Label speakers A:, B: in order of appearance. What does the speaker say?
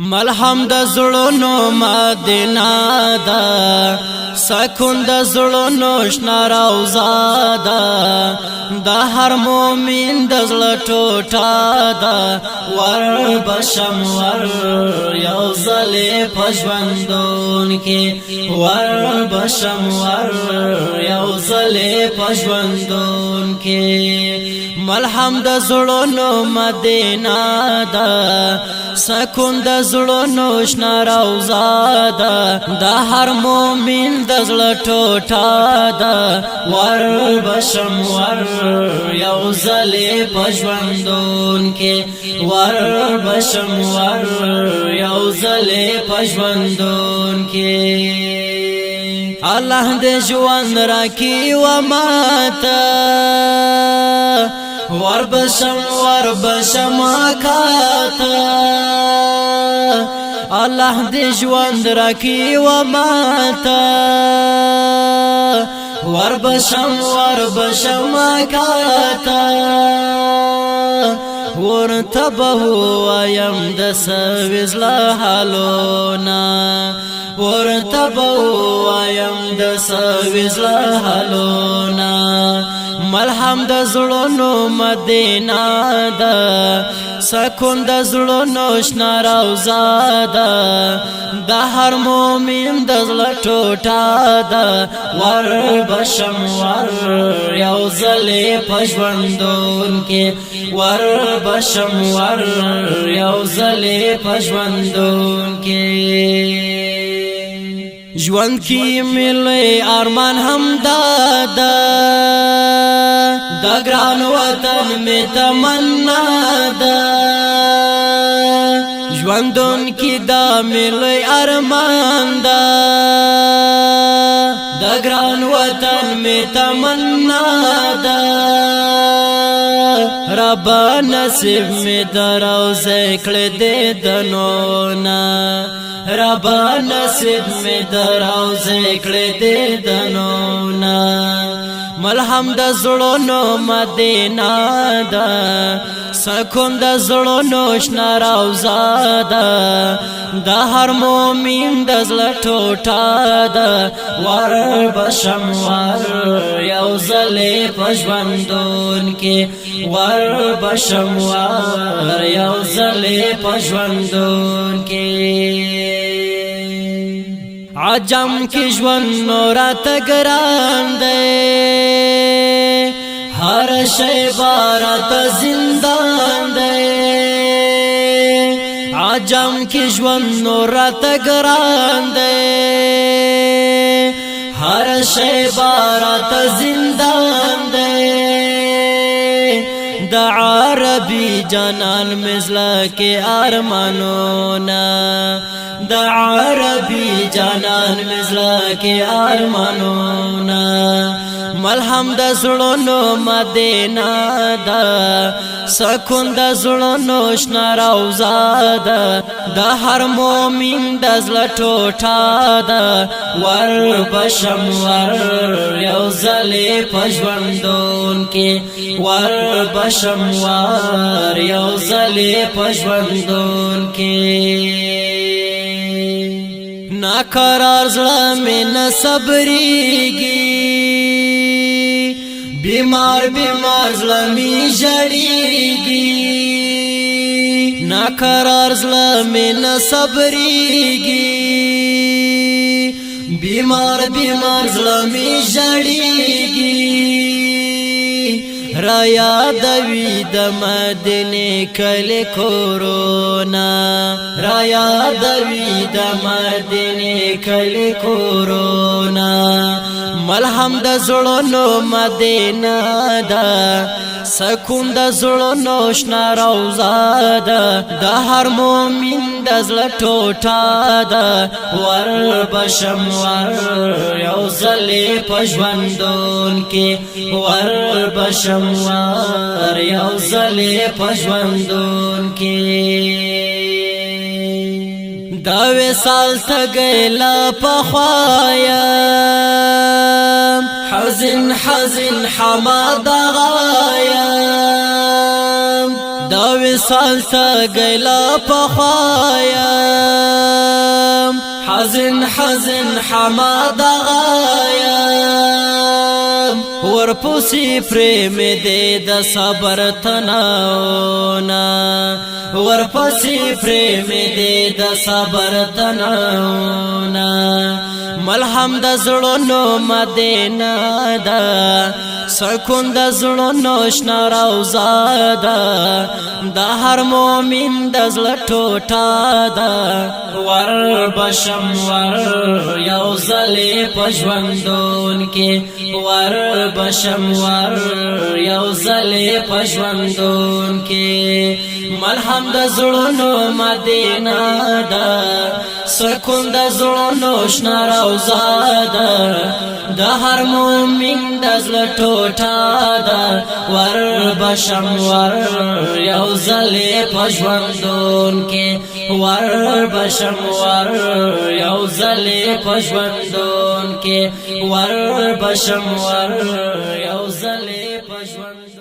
A: ملهم د زړونو مدینه ده، سکون د زړونو شنه روضه ده، د هر مؤمن د زړه ټوټه ده. ور بشم ور یو ځلې په ژوندون کې، ور بشم ور یو ځلې په ژوندون کې. ملهم د زړونو مدینه ده، سکون د زړونو شنه روضه ده، د هر مؤمن د زړه ټوټه ده. ور بشم ور یو ځلې په ژوندون کې، ور بشم ور یو ځلې په ژوندون کې. الله دې ژوند راکړي و ماته، ور بشم کاته. الله دې ژوند راکړي و ماته، ور بشم کاته. ورته به وایم د سوزله حالونه، ورته به وایم د سوزله حالونه. ملهم د زړونو مدینه ده، سکون د زړونو شنه روضه ده، د هر مؤمن د زړه ټوټه ده. ور بشم ور یو ځلې په ژوندون کې، ور بشم ور یو ځلې په ژوندون کې. ژوند کی ملي ارمان هم دادا، د ګران وطن می تمنا ده. ژوندون کی دا ملي ارمان ده، د ګران وطن می تمنا ده. رب نصیب می دروزه کړه دې دنونا، رب نصیب می دروزه کړه دې دنونا. ملهم د زړونو مدینه ده، سکون د زړونو شنه روضه ده، د هر مؤمن د زړه ټوټه ده. ور بشم ور یو ځلې په ژوندون کې، ور بشم ور یو ځلې په ژوندون کې. عجم کی ژوند نورات ګران دی، هر شی بارات زندان دی. عجم کی ژوند نورات ګران دی، هر شی بارات زندان دی. د عربی جانان مزلا کې ارمانونا، د عربی جانان مزلا کې ارمانونا. ملهم د زړونو مدینه ده، سکون د زړونو شنه روضه ده، د هر مؤمن د زړه ټوټه ده. ور بشم ور یو ځلې په ژوندون کې، ور بشم ور یو ځلې په ژوندون کې. ناقرار زړه مې نه صبرېږي، بیمار زړه مې ژړېږي. ناقرار زړه مې نه صبرېږي، بیمار زړه مې ژړېږي. را یادوي د مدینې کلی کورونه، را یادوي د مدینې کلی کورونه. ملهم د زړونو مدینه ده، سکون د زړونو شنه روضه ده، د هر مؤمن د زړه ټوټه ده. ور بشم ور یو ځلې په ژوندون کې، ور بشم ور یو ځلې په ژوندون کې. دا وصال تګلا پخوایم، حزن حماد غایم. دا وصال تګلا پخوایم، حزن حزن حماد غایم ورپسی پریم دے د صبر تناونا ورپسی پریم دے د صبر تناونا ملهم د زړونو مدینه ده سکون د زړونو شنه روضه ده د هر مؤمن د زړه ټوټه ده ور بشم ور یو ځلې په ژوندون کې ور بشم ور یو ځلې په ژوندون کې ملهم د زړونو مدینه ده سکون د زړونو شنه روضه ده د هر مؤمن د زړه ټوټه ده ور بشم ور یو ځلې په ژوندون کې ور بشم ور یو ځلې په ژوندون کې ور بشم ور یو ځلې په ژوندون